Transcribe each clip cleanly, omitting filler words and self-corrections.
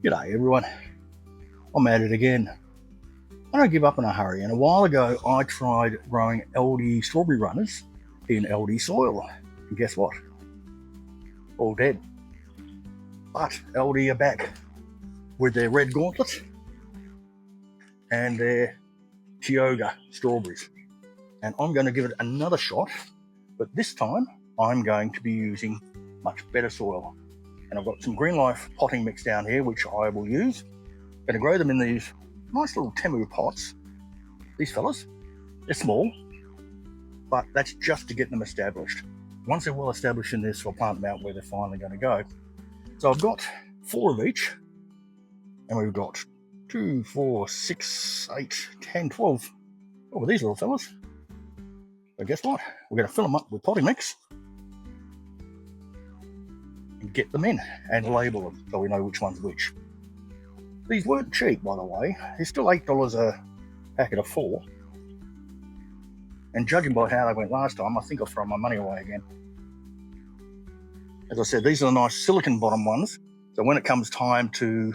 G'day everyone, I'm at it again. I don't give up in a hurry, and a while ago I tried growing Aldi strawberry runners in Aldi soil, and guess what? All dead. But Aldi are back with their red Gauntlet and their Tioga strawberries, and I'm going to give it another shot, but this time I'm going to be using much better soil. And I've got some Green Life potting mix down here which I will use. I'm going to grow them in these nice little Temu pots. These fellas, they're small, but that's just to get them established. Once they're well established in this, I'll plant them out where they're finally going to go. So I've got 4 of each, and we've got 2, 4, 6, 8, 10, 12. Oh, these little fellas. So guess what? We're going to fill them up with potting mix and get them in and label them so we know which one's which. These weren't cheap, by the way. They're still $8 a packet of 4. And judging by how they went last time, I think I'll throw my money away again. As I said, these are the nice silicon bottom ones. So when it comes time to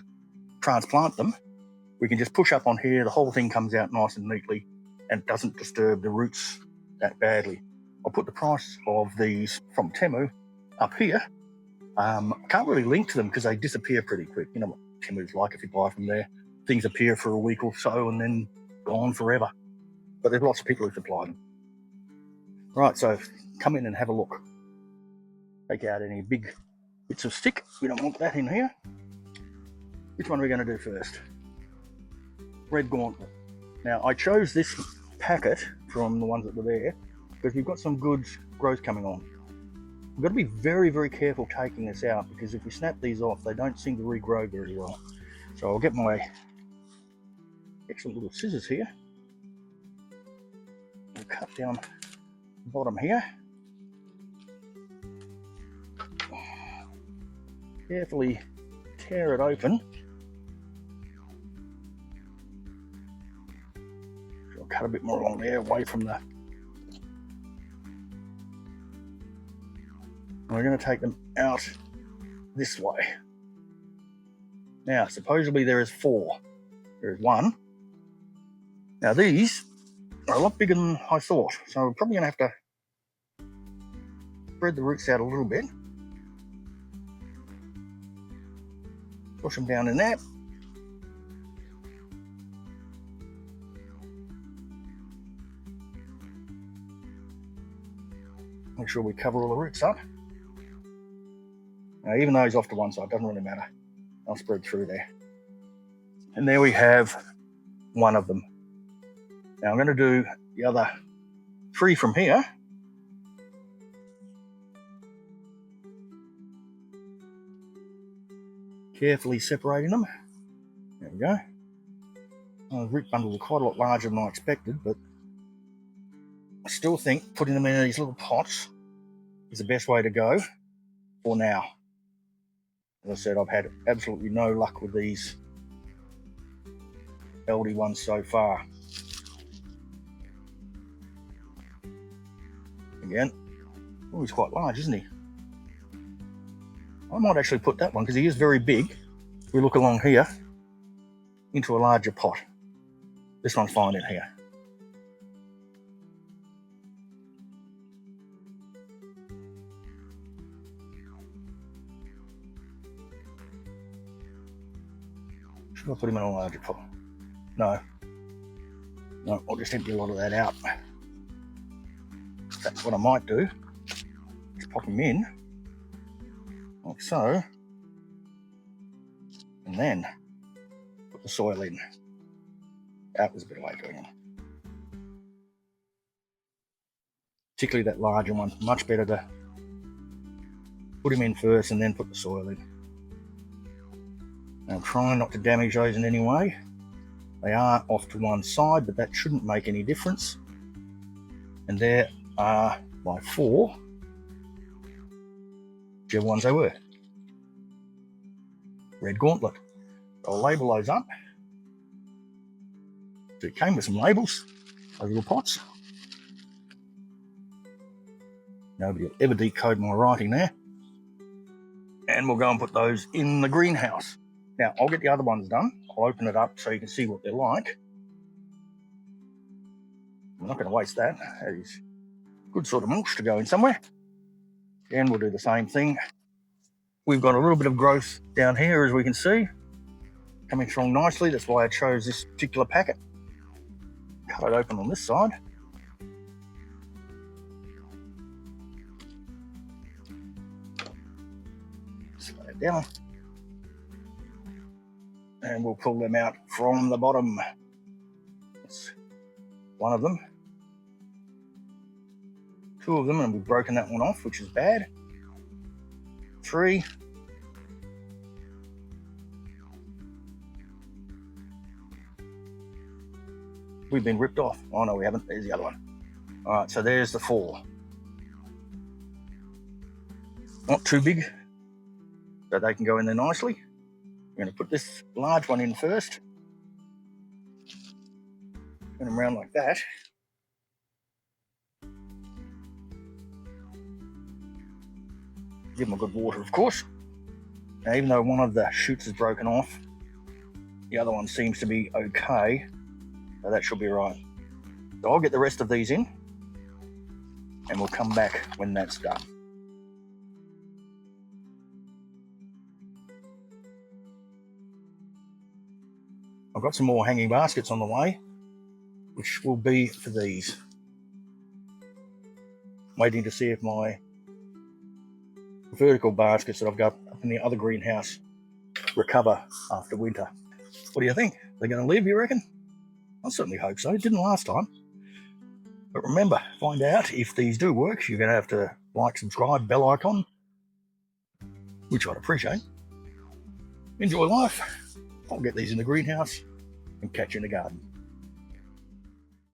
transplant them, we can just push up on here, the whole thing comes out nice and neatly and doesn't disturb the roots that badly. I'll put the price of these from Temu up here. I can't really link to them because they disappear pretty quick. You know what Temu's like if you buy from there. Things appear for a week or so and then gone forever. But there's lots of people who supply them. Right, so come in and have a look. Take out any big bits of stick. We don't want that in here. Which one are we going to do first? Red Gauntlet. Now, I chose this packet from the ones that were there because we've got some good growth coming on. We've got to be very, very careful taking this out because if we snap these off, they don't seem to regrow very well. So I'll get my excellent little scissors here. We'll cut down the bottom here. Carefully tear it open. So I'll cut a bit more along there, away from the... We're going to take them out this way. Now, supposedly there is 4. There is 1. Now these are a lot bigger than I thought, so we're probably going to have to spread the roots out a little bit. Push them down in there. Make sure we cover all the roots up. Now, even though he's off to one side, doesn't really matter. I'll spread through there. And there we have one of them. Now I'm going to do the other 3 from here. Carefully separating them. There we go. The root bundles are quite a lot larger than I expected, but I still think putting them in these little pots is the best way to go for now. As I said, I've had absolutely no luck with these Aldi ones so far. Again, oh, he's quite large, isn't he? I might actually put that one, because he is very big. If we look along here, into a larger pot. This one's fine in here. Should I put him in a larger pot? No. No, I'll just empty a lot of that out. That's what I might do. Just pop him in, like so. And then put the soil in. That was a bit of way going on. Particularly that larger one. Much better to put him in first and then put the soil in. Now, I'm trying not to damage those in any way. They are off to one side, but that shouldn't make any difference. And there are my 4, whichever ones they were. Red Gauntlet. I'll label those up. So it came with some labels, those little pots. Nobody will ever decode my writing there. And we'll go and put those in the greenhouse. Now, I'll get the other ones done. I'll open it up so you can see what they're like. I'm not going to waste that. That is good sort of mulch to go in somewhere. And we'll do the same thing. We've got a little bit of growth down here, as we can see, coming strong nicely. That's why I chose this particular packet. Cut it open on this side. Slow it down. And we'll pull them out from the bottom. That's one of them. Two of them, and we've broken that one off, which is bad. 3. We've been ripped off. Oh no, we haven't. There's the other one. All right, so there's the 4. Not too big, so they can go in there nicely. We're going to put this large one in first. Turn them around like that. Give them a good water, of course. Now, even though one of the shoots is broken off, the other one seems to be okay, so that should be right. So I'll get the rest of these in, and we'll come back when that's done. I've got some more hanging baskets on the way, which will be for these. Waiting to see if my vertical baskets that I've got up in the other greenhouse recover after winter. What do you think? They're going to live, you reckon? I certainly hope so. It didn't last time. But remember, find out if these do work. You're going to have to like, subscribe, bell icon, which I'd appreciate. Enjoy life. I'll get these in the greenhouse and catch you in the garden.